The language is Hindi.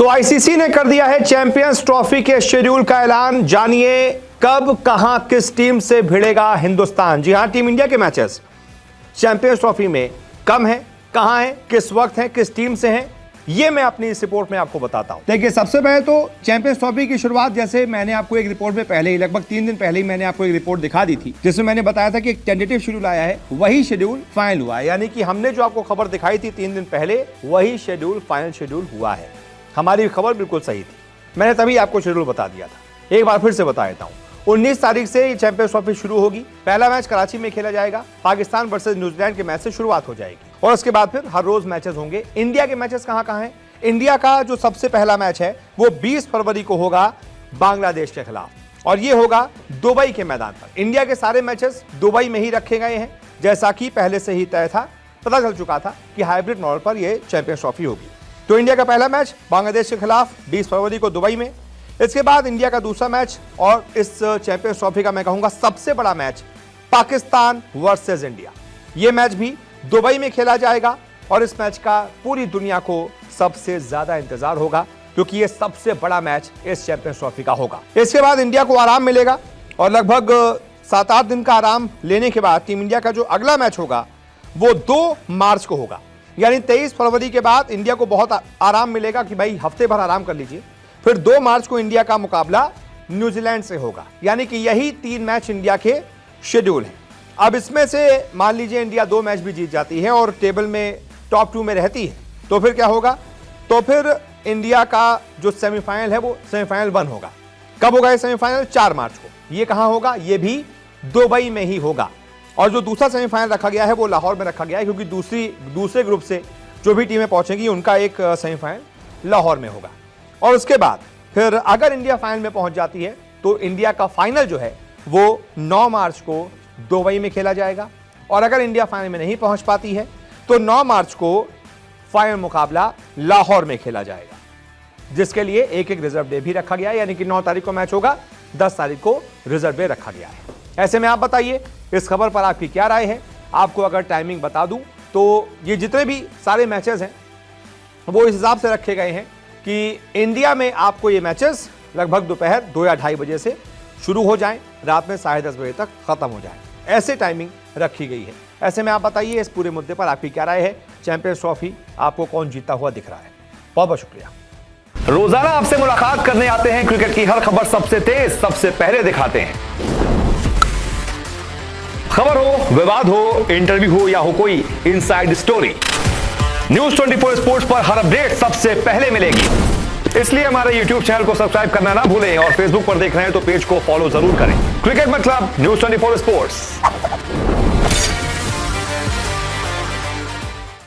तो आईसीसी ने कर दिया है चैंपियंस ट्रॉफी के शेड्यूल का ऐलान। जानिए कब कहां किस टीम से भिड़ेगा हिंदुस्तान। जी हां, टीम इंडिया के मैचेस चैंपियंस ट्रॉफी में कम है, कहां है, किस वक्त है, किस टीम से है, ये मैं अपनी इस रिपोर्ट में आपको बताता हूं। देखिए, सबसे पहले तो चैंपियंस ट्रॉफी की शुरुआत, जैसे मैंने आपको एक रिपोर्ट में पहले ही लगभग 3 दिन पहले ही मैंने आपको एक रिपोर्ट दिखा दी थी, जिसमें मैंने बताया था कि एक टेंटेटिव शेड्यूल आया है, वही शेड्यूल फाइनल हुआ है। यानी कि हमने जो आपको खबर दिखाई थी 3 दिन पहले, वही शेड्यूल फाइनल शेड्यूल हुआ है। हमारी खबर बिल्कुल सही थी, मैंने तभी आपको शेड्यूल बता दिया था। एक बार फिर से बता देता हूं, 19 तारीख से ये चैंपियंस ट्रॉफी शुरू होगी। पहला मैच कराची में खेला जाएगा, पाकिस्तान वर्सेस न्यूजीलैंड के मैच से शुरुआत हो जाएगी और उसके बाद फिर हर रोज मैचेस होंगे। इंडिया के मैचेस कहां कहां हैं? इंडिया का जो सबसे पहला मैच है वो 20 फरवरी को होगा बांग्लादेश के खिलाफ और ये होगा दुबई के मैदान पर। इंडिया के सारे मैचेस दुबई में ही रखे गए हैं, जैसा कि पहले से ही तय था, पता चल चुका था कि हाइब्रिड मॉडल पर यह चैंपियंस ट्रॉफी होगी। तो इंडिया का पहला मैच बांग्लादेश के खिलाफ 20 फरवरी को दुबई में। इसके बाद इंडिया का दूसरा मैच और इस चैंपियंस ट्रॉफी का मैं कहूंगा सबसे बड़ा मैच, पाकिस्तान वर्सेस इंडिया। यह मैच भी दुबई में खेला जाएगा और इस मैच का पूरी दुनिया को सबसे ज्यादा इंतजार होगा, क्योंकि यह सबसे बड़ा मैच इस चैंपियंस ट्रॉफी का होगा। इसके बाद इंडिया को आराम मिलेगा और लगभग 7-8 दिन का आराम लेने के बाद टीम इंडिया का जो अगला मैच होगा वो 2 मार्च को होगा। यानी 23 फरवरी के बाद इंडिया को बहुत आराम मिलेगा कि भाई हफ्ते भर आराम कर लीजिए। फिर 2 मार्च को इंडिया का मुकाबला न्यूजीलैंड से होगा। यानी कि यही 3 मैच इंडिया के शेड्यूल हैं। अब इसमें से मान लीजिए इंडिया 2 मैच भी जीत जाती है और टेबल में टॉप 2 में रहती है, तो फिर क्या होगा? तो फिर इंडिया का जो सेमीफाइनल है वो सेमीफाइनल 1 होगा। कब होगा ये सेमीफाइनल? 4 मार्च को। ये कहां होगा? ये भी दुबई में ही होगा। और जो दूसरा सेमीफाइनल रखा गया है वो लाहौर में रखा गया है, क्योंकि दूसरे ग्रुप से जो भी टीमें पहुंचेंगी उनका एक सेमीफाइनल लाहौर में होगा। और उसके बाद फिर अगर इंडिया फाइनल में पहुंच जाती है तो इंडिया का फाइनल जो है वो 9 मार्च को दुबई में खेला जाएगा। और अगर इंडिया फाइनल में नहीं पहुंच पाती है तो 9 मार्च को फाइनल मुकाबला लाहौर में खेला जाएगा, जिसके लिए एक रिजर्व डे भी रखा गया है। यानी कि 9 तारीख को मैच होगा, 10 तारीख को रिजर्व डे रखा गया है। ऐसे में आप बताइए इस खबर पर आपकी क्या राय है? आपको अगर टाइमिंग बता दूं तो ये जितने भी सारे मैचेस हैं वो इस हिसाब से रखे गए हैं कि इंडिया में आपको ये मैचेस लगभग दोपहर 2 या 2:30 बजे से शुरू हो जाएं, रात में 10:30 बजे तक खत्म हो जाएं। ऐसे टाइमिंग रखी गई है। ऐसे में आप बताइए इस पूरे मुद्दे पर आपकी क्या राय है? चैंपियंस ट्रॉफी आपको कौन जीता हुआ दिख रहा है? बहुत बहुत शुक्रिया। रोजाना आपसे मुलाकात करने आते हैं, क्रिकेट की हर खबर सबसे तेज, सबसे पहले दिखाते हैं। खबर हो, विवाद हो, इंटरव्यू हो या हो कोई इनसाइड स्टोरी, न्यूज 24 स्पोर्ट्स पर हर अपडेट सबसे पहले मिलेगी। इसलिए हमारे YouTube चैनल को सब्सक्राइब करना ना भूलें और Facebook पर देख रहे हैं तो पेज को फॉलो जरूर करें। क्रिकेट मतलब न्यूज 24 स्पोर्ट्स।